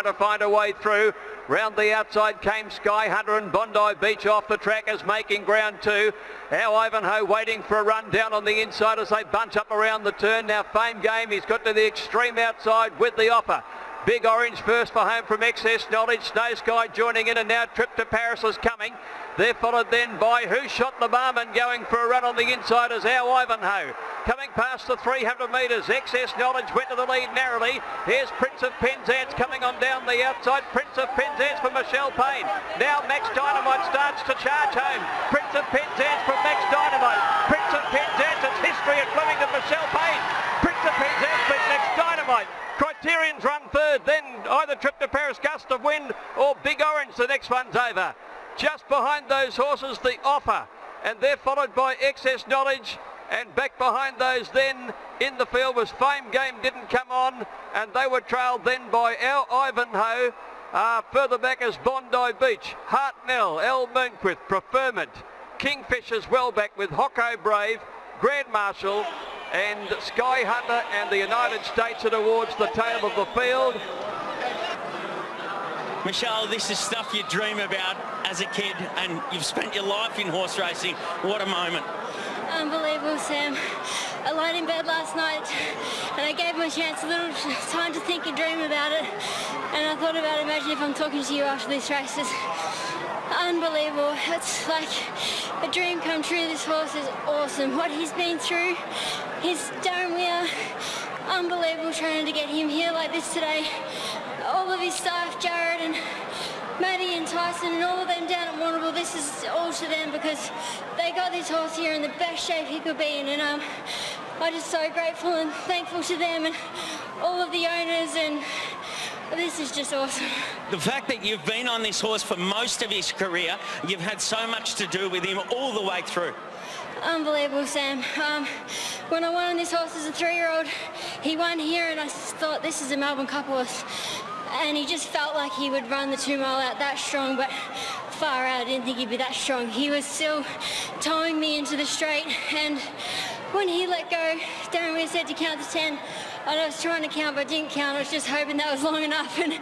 to find a way through. Round the outside came Sky Hunter and Bondi Beach off the track as making ground two. Now Ivanhoe waiting for a run down on the inside as they bunch up around the turn. Now Fame Game, he's got to the extreme outside with the offer. Big Orange first for home from Excess Knowledge. Snow Sky joining in, and now Trip to Paris is coming. They're followed then by Who Shot the Barman going for a run on the inside as our Ivanhoe. Coming past the 300 metres, Excess Knowledge went to the lead narrowly. Here's Prince of Penzance coming on down the outside. Prince of Penzance for Michelle Payne. Now Max Dynamite starts to charge home. Prince of Penzance from Max Dynamite. Prince of Penzance, it's history at Flemington. Michelle Payne. Prince of Penzance beat Max Dynamite. Criterion's run third, then either Trip to Paris, Gust of Wind, or Big Orange. The next one's over. Just behind those horses, the offer, and they're followed by Excess Knowledge, and back behind those then in the field was Fame Game, didn't come on, and they were trailed then by our Ivanhoe. Further back is Bondi Beach, Hartnell, El Moonquith, Preferment, Kingfisher's well back with Hocko Brave, Grand Marshal, and Sky Hunter, and the United States are towards the tail of the field. Michelle, this is stuff you dream about as a kid, and you've spent your life in horse racing. What a moment. Unbelievable, Sam. I lied in bed last night and I gave my chance a little time to think and dream about it, and I thought about, imagine if I'm talking to you after these races. Unbelievable. It's like a dream come true. This horse is awesome. What he's been through, his Darren Weir, unbelievable training to get him here like this today. All of his staff, Jared and Maddie and Tyson and all of them down at Warrnambool, this is all to them because they got this horse here in the best shape he could be in, and I'm just so grateful and thankful to them and all of the owners, and this is just awesome. The fact that you've been on this horse for most of his career, you've had so much to do with him all the way through. Unbelievable, Sam. When I won on this horse as a 3-year-old, he won here and I thought this is a Melbourne Cup horse. And he just felt like he would run the 2 mile out that strong, but far out, I didn't think he'd be that strong. He was still towing me into the straight, and when he let go, Darren Weir said to count to 10. And I was trying to count, but didn't count. I was just hoping that was long enough, and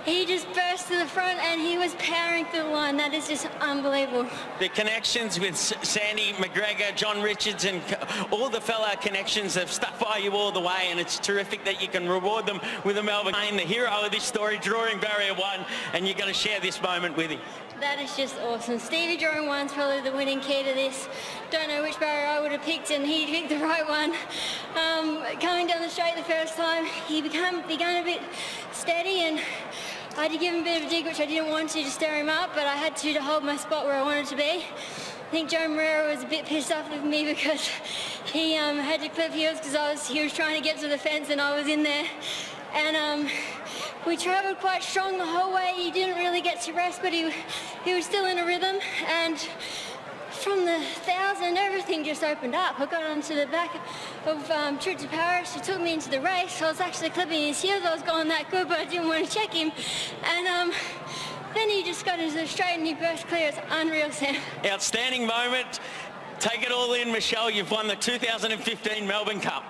he just burst to the front and he was powering through the line. That is just unbelievable. The connections with Sandy McGregor, John Richards, and all the fellow connections have stuck by you all the way, and it's terrific that you can reward them with a Melbourne Cup. The hero of this story, drawing barrier 1, and you're going to share this moment with him. That is just awesome. Stevie drawing 1's probably the winning key to this. Don't know which barrier I would have picked, and he picked the right one. Coming down the straight the first time, he began a bit steady, and I had to give him a bit of a dig, which I didn't want to stir him up, but I had to hold my spot where I wanted to be. I think Joe Moreira was a bit pissed off with me because he had to clip heels because he was trying to get to the fence and I was in there. And we travelled quite strong the whole way. He didn't really get to rest, but he was still in a rhythm. And from the 1,000, everything just opened up. I got onto the back of Trip to Paris. He took me into the race. I was actually clipping his heels. I was going that good, but I didn't want to check him. And then he just got into the straight and he burst clear. It's unreal, Sam. Outstanding moment. Take it all in, Michelle. You've won the 2015 Melbourne Cup.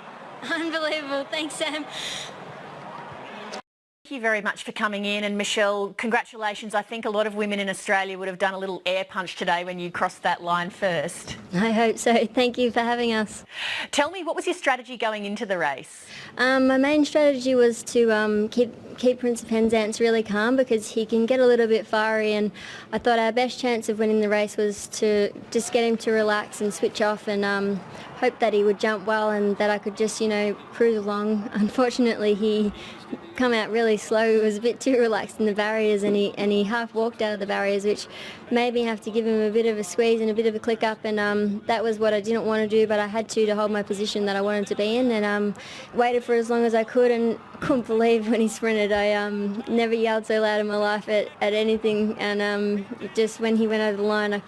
Unbelievable. Thanks, Sam. Thank you very much for coming in, and Michelle, congratulations. I think a lot of women in Australia would have done a little air punch today when you crossed that line first. I hope so. Thank you for having us. Tell me, what was your strategy going into the race? My main strategy was to keep Prince of Penzance really calm because he can get a little bit fiery, and I thought our best chance of winning the race was to just get him to relax and switch off and hope that he would jump well and that I could just, cruise along. Unfortunately, he come out really slow. He was a bit too relaxed in the barriers, and he half walked out of the barriers, which made me have to give him a bit of a squeeze and a bit of a click up, and that was what I didn't want to do, but I had to hold my position that I wanted to be in, and waited for as long as I could, and couldn't believe when he sprinted. I never yelled so loud in my life at anything, and just when he went over the line,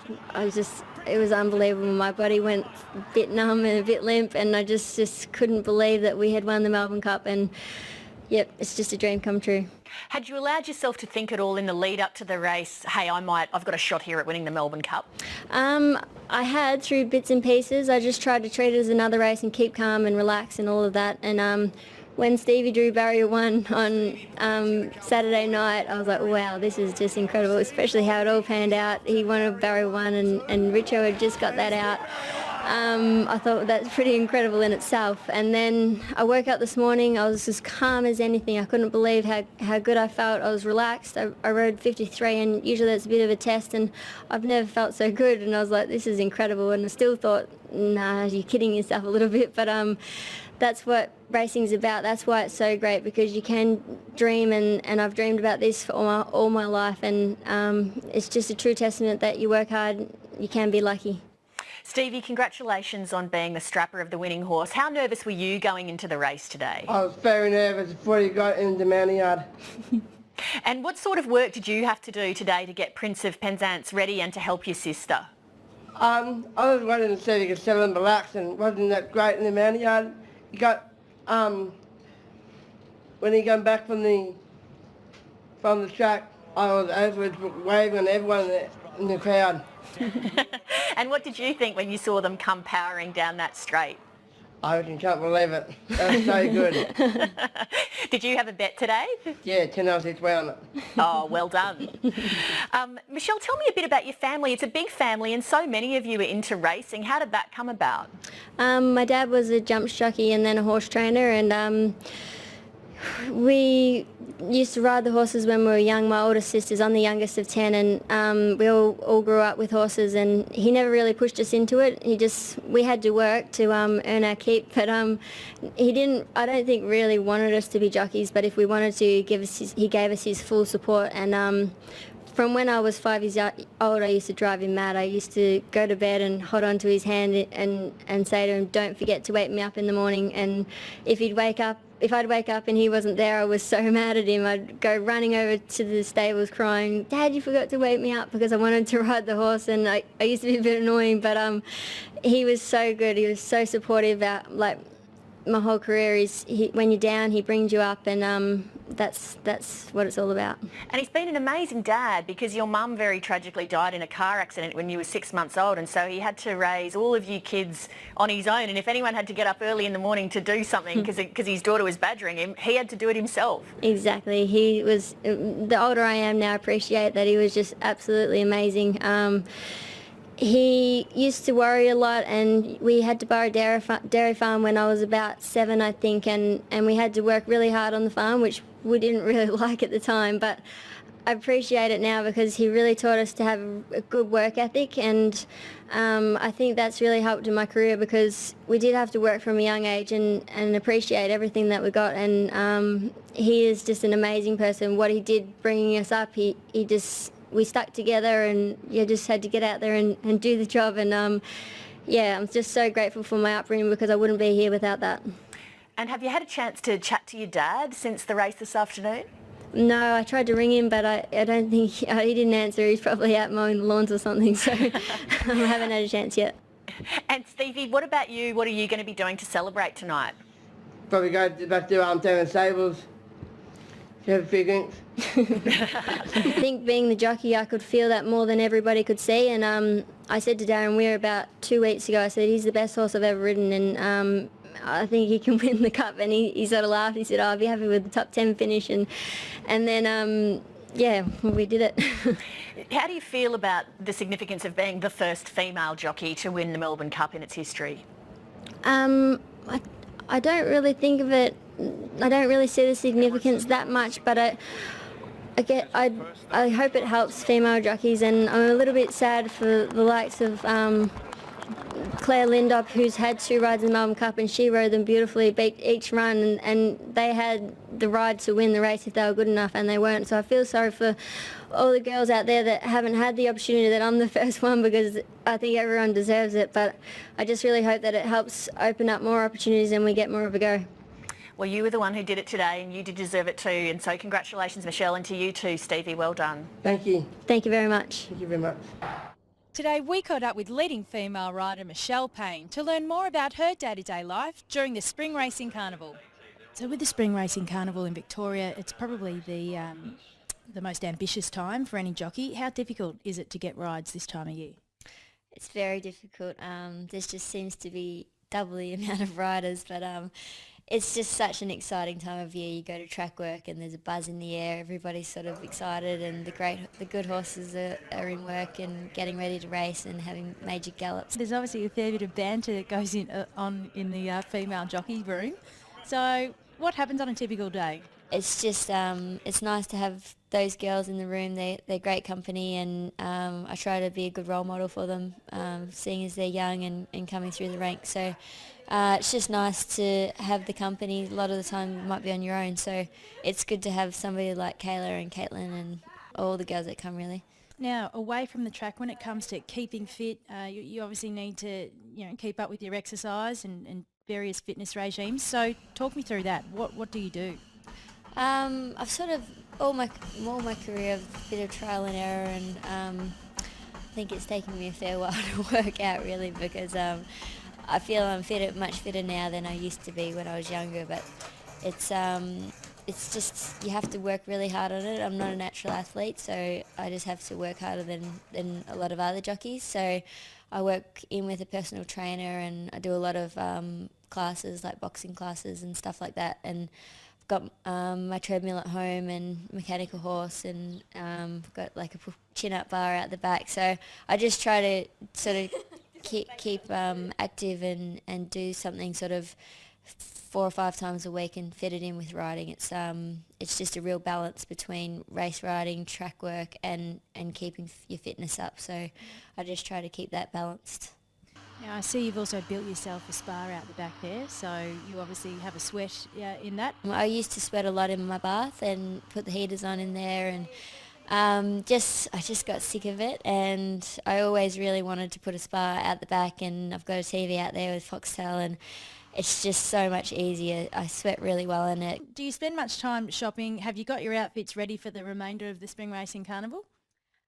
it was unbelievable. My body went a bit numb and a bit limp, and I just couldn't believe that we had won the Melbourne Cup, and yep, it's just a dream come true. Had you allowed yourself to think at all in the lead up to the race, hey, I've got a shot here at winning the Melbourne Cup? I had, through bits and pieces. I just tried to treat it as another race and keep calm and relax and all of that, and when Stevie drew barrier 1 on Saturday night, I was like, wow, this is just incredible, especially how it all panned out. He won a barrier 1 and Richo had just got that out. I thought that's pretty incredible in itself. And then I woke up this morning, I was as calm as anything. I couldn't believe how good I felt. I was relaxed. I rode 53, and usually that's a bit of a test, and I've never felt so good. And I was like, this is incredible. And I still thought, nah, you're kidding yourself a little bit. But that's what racing's about. That's why it's so great, because you can dream, and I've dreamed about this for all my life, and it's just a true testament that you work hard, you can be lucky. Stevie, congratulations on being the strapper of the winning horse. How nervous were you going into the race today? I was very nervous before you got into the mounting yard. And what sort of work did you have to do today to get Prince of Penzance ready and to help your sister? I was running to see if he could settle and relax, and wasn't that great in the mounting yard. He got, when he came back from the track, I was over waving at everyone in the crowd. And what did you think when you saw them come powering down that straight? I can't believe it. That was so good. Did you have a bet today? Yeah, 10 each way on it. Oh, well done. Michelle, tell me a bit about your family. It's a big family and so many of you are into racing. How did that come about? My dad was a jump jockey and then a horse trainer, and we used to ride the horses when we were young. My older sisters, I'm the youngest of 10, and we all grew up with horses, and he never really pushed us into it. We had to work to earn our keep, but he didn't, I don't think, really wanted us to be jockeys, but if we wanted to, he gave us his full support. And from when I was 5 years old, I used to drive him mad. I used to go to bed and hold on to his hand and say to him, don't forget to wake me up in the morning. And if I'd wake up and he wasn't there, I was so mad at him. I'd go running over to the stables crying, Dad, you forgot to wake me up, because I wanted to ride the horse. And I used to be a bit annoying, but he was so good. He was so supportive about, like, my whole career. When you're down, he brings you up, and that's what it's all about. And he's been an amazing dad, because your mum very tragically died in a car accident when you were 6 months old, and so he had to raise all of you kids on his own. And if anyone had to get up early in the morning to do something because his daughter was badgering him, he had to do it himself. Exactly. He was, the older I am now, I appreciate that he was just absolutely amazing. He used to worry a lot, and we had to borrow a dairy farm when I was about 7, I think, and we had to work really hard on the farm, which we didn't really like at the time, but I appreciate it now because he really taught us to have a good work ethic, and I think that's really helped in my career, because we did have to work from a young age and appreciate everything that we got. And he is just an amazing person. What he did bringing us up, we stuck together, and you just had to get out there and do the job. And yeah, I'm just so grateful for my upbringing, because I wouldn't be here without that. And have you had a chance to chat to your dad since the race this afternoon? No, I tried to ring him, but I don't think he didn't answer. He's probably out mowing the lawns or something, so I haven't had a chance yet. And Stevie, what about you? What are you going to be doing to celebrate tonight? Probably go back to down in stables, have a few drinks. I think being the jockey, I could feel that more than everybody could see. And I said to Darren Weir about 2 weeks ago, I said, he's the best horse I've ever ridden, and I think he can win the Cup. And he sort of laughed. He said, I'll be happy with the top 10 finish. And then, yeah, we did it. How do you feel about the significance of being the first female jockey to win the Melbourne Cup in its history? I don't really think of it, I don't really see the significance that much, but I hope it helps female jockeys, and I'm a little bit sad for the likes of Claire Lindop, who's had 2 rides in the Melbourne Cup, and she rode them beautifully, beat each run, and they had the ride to win the race if they were good enough, and they weren't. So I feel sorry for all the girls out there that haven't had the opportunity that I'm the first one, because I think everyone deserves it. But I just really hope that it helps open up more opportunities and we get more of a go. Well, you were the one who did it today, and you did deserve it too. And so congratulations, Michelle, and to you too, Stevie. Well done. Thank you. Thank you very much. Thank you very much. Today we caught up with leading female rider Michelle Payne to learn more about her day-to-day life during the Spring Racing Carnival. So with the Spring Racing Carnival in Victoria, it's probably the most ambitious time for any jockey. How difficult is it to get rides this time of year? It's very difficult. There just seems to be double the amount of riders, but It's just such an exciting time of year. You go to track work and there's a buzz in the air. Everybody's sort of excited, and the good horses are in work and getting ready to race and having major gallops. There's obviously a fair bit of banter that goes on in the female jockey room. So what happens on a typical day? It's just it's nice to have those girls in the room. They're great company, and I try to be a good role model for them, seeing as they're young and coming through the ranks. So it's just nice to have the company. A lot of the time you might be on your own, so it's good to have somebody like Kayla and Caitlin and all the girls that come, really. Now, away from the track, when it comes to keeping fit, you obviously need to keep up with your exercise and various fitness regimes. So talk me through that. What do you do? I've sort of all my career, a bit of trial and error, and I think it's taken me a fair while to work out, really, because I feel I'm much fitter now than I used to be when I was younger. But it's just you have to work really hard on it. I'm not a natural athlete, so I just have to work harder than a lot of other jockeys. So I work in with a personal trainer, and I do a lot of classes, like boxing classes and stuff like that. And got my treadmill at home and mechanical horse, and got like a chin-up bar out the back. So I just try to sort of keep active and do something sort of 4 or 5 times a week and fit it in with riding. It's just a real balance between race riding, track work, and keeping your fitness up. So I just try to keep that balanced. Now, I see you've also built yourself a spa out the back there, so you obviously have a sweat in that. I used to sweat a lot in my bath and put the heaters on in there, and I just got sick of it, and I always really wanted to put a spa out the back, and I've got a TV out there with Foxtel, and it's just so much easier. I sweat really well in it. Do you spend much time shopping? Have you got your outfits ready for the remainder of the Spring Racing Carnival?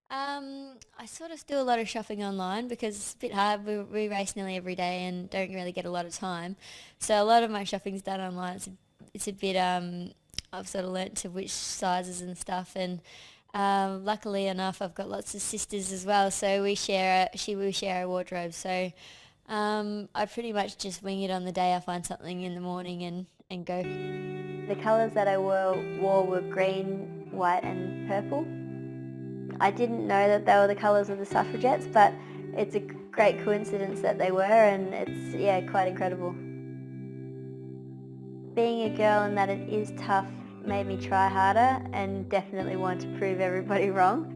I sort of do a lot of shopping online because it's a bit hard. We race nearly every day and don't really get a lot of time. So a lot of my shopping's done online. It's a bit, I've sort of learnt to which sizes and stuff, and luckily enough I've got lots of sisters as well, so we share a wardrobe. So I pretty much just wing it on the day. I find something in the morning and go. The colours that I wore were green, white and purple. I didn't know that they were the colours of the suffragettes, but it's a great coincidence that they were, and it's quite incredible. Being a girl and that it is tough made me try harder and definitely want to prove everybody wrong.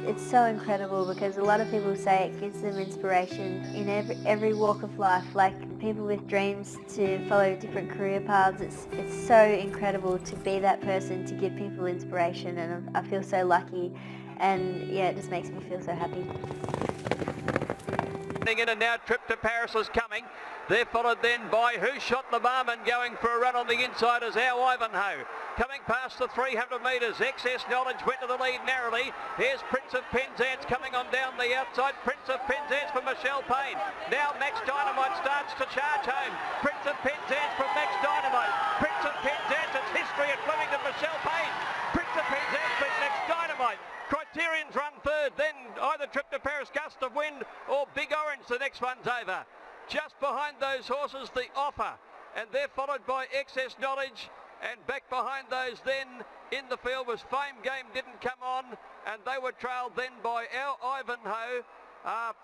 It's so incredible because a lot of people say it gives them inspiration in every walk of life, like people with dreams to follow different career paths. It's so incredible to be that person, to give people inspiration, and I feel so lucky, and it just makes me feel so happy. In and now Trip to Paris is coming. They're followed then by Who Shot the Barman, going for a run on the inside is Our Ivanhoe. Coming past the 300 metres, Excess Knowledge went to the lead narrowly. Here's Prince of Penzance coming on down the outside. Prince of Penzance for Michelle Payne. Now Max Dynamite starts to charge home. Prince of Penzance from Max Dynamite. Prince of Penzance, it's history at Flemington, Michelle Payne. Prince of Penzance beat Max Dynamite. Criterion's run third, then either Trip to Paris, Gust of Wind, or Big Orange. The next one's over. Just behind those horses, the Offer, and they're followed by Excess Knowledge, and back behind those then in the field was Fame Game, didn't come on, and they were trailed then by Our Ivanhoe.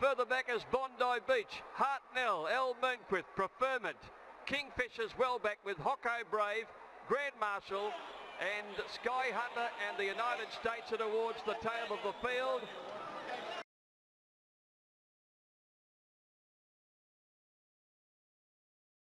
Further back is Bondi Beach, Hartnell, El Moonquith, Preferment, Kingfisher's well back with Hocko Brave, Grand Marshal, and Sky Hunter, and the United States are towards the tail of the field.